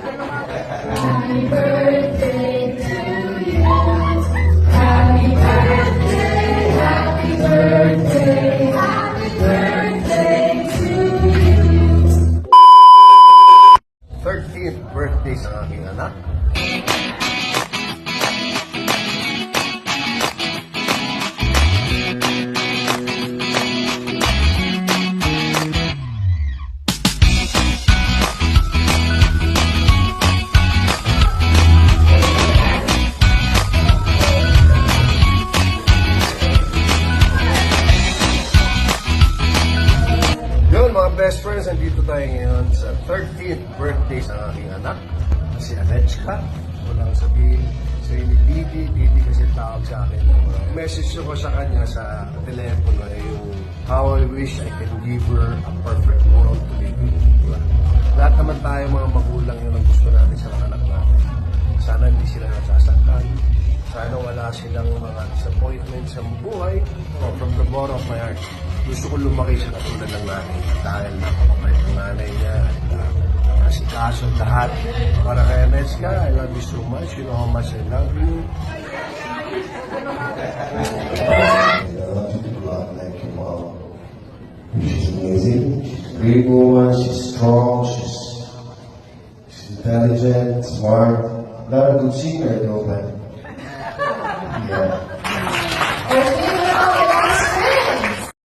Happy birthday to you. Happy birthday, happy birthday, happy birthday to you. 30th birthday sa aking anak. Mga best friends, nandito tayo ngayon sa 30th birthday sa aking anak, si Anechka. Walang sabihin sa ni Didi kasi tawag sa akin. Message ko sa kanya sa telepono ay yung how I wish I can give her a perfect world to live in. Diba? Lahat naman tayo mga magulang yun ang gusto natin sa mga anak natin. Sana hindi sila nasasaktan. Sana wala silang mga disappointments sa buhay. From the bottom of my heart, gusto ko lumaki siya katulad ng nanay dahil napakabait ng nanay niya at nasikaso lahat. Para kay Anechka, I love you so much. You know how much I love you. Like your mom. She's amazing. She's a great woman. She's strong. She's intelligent, smart. Not a good singer, though, man. Yeah.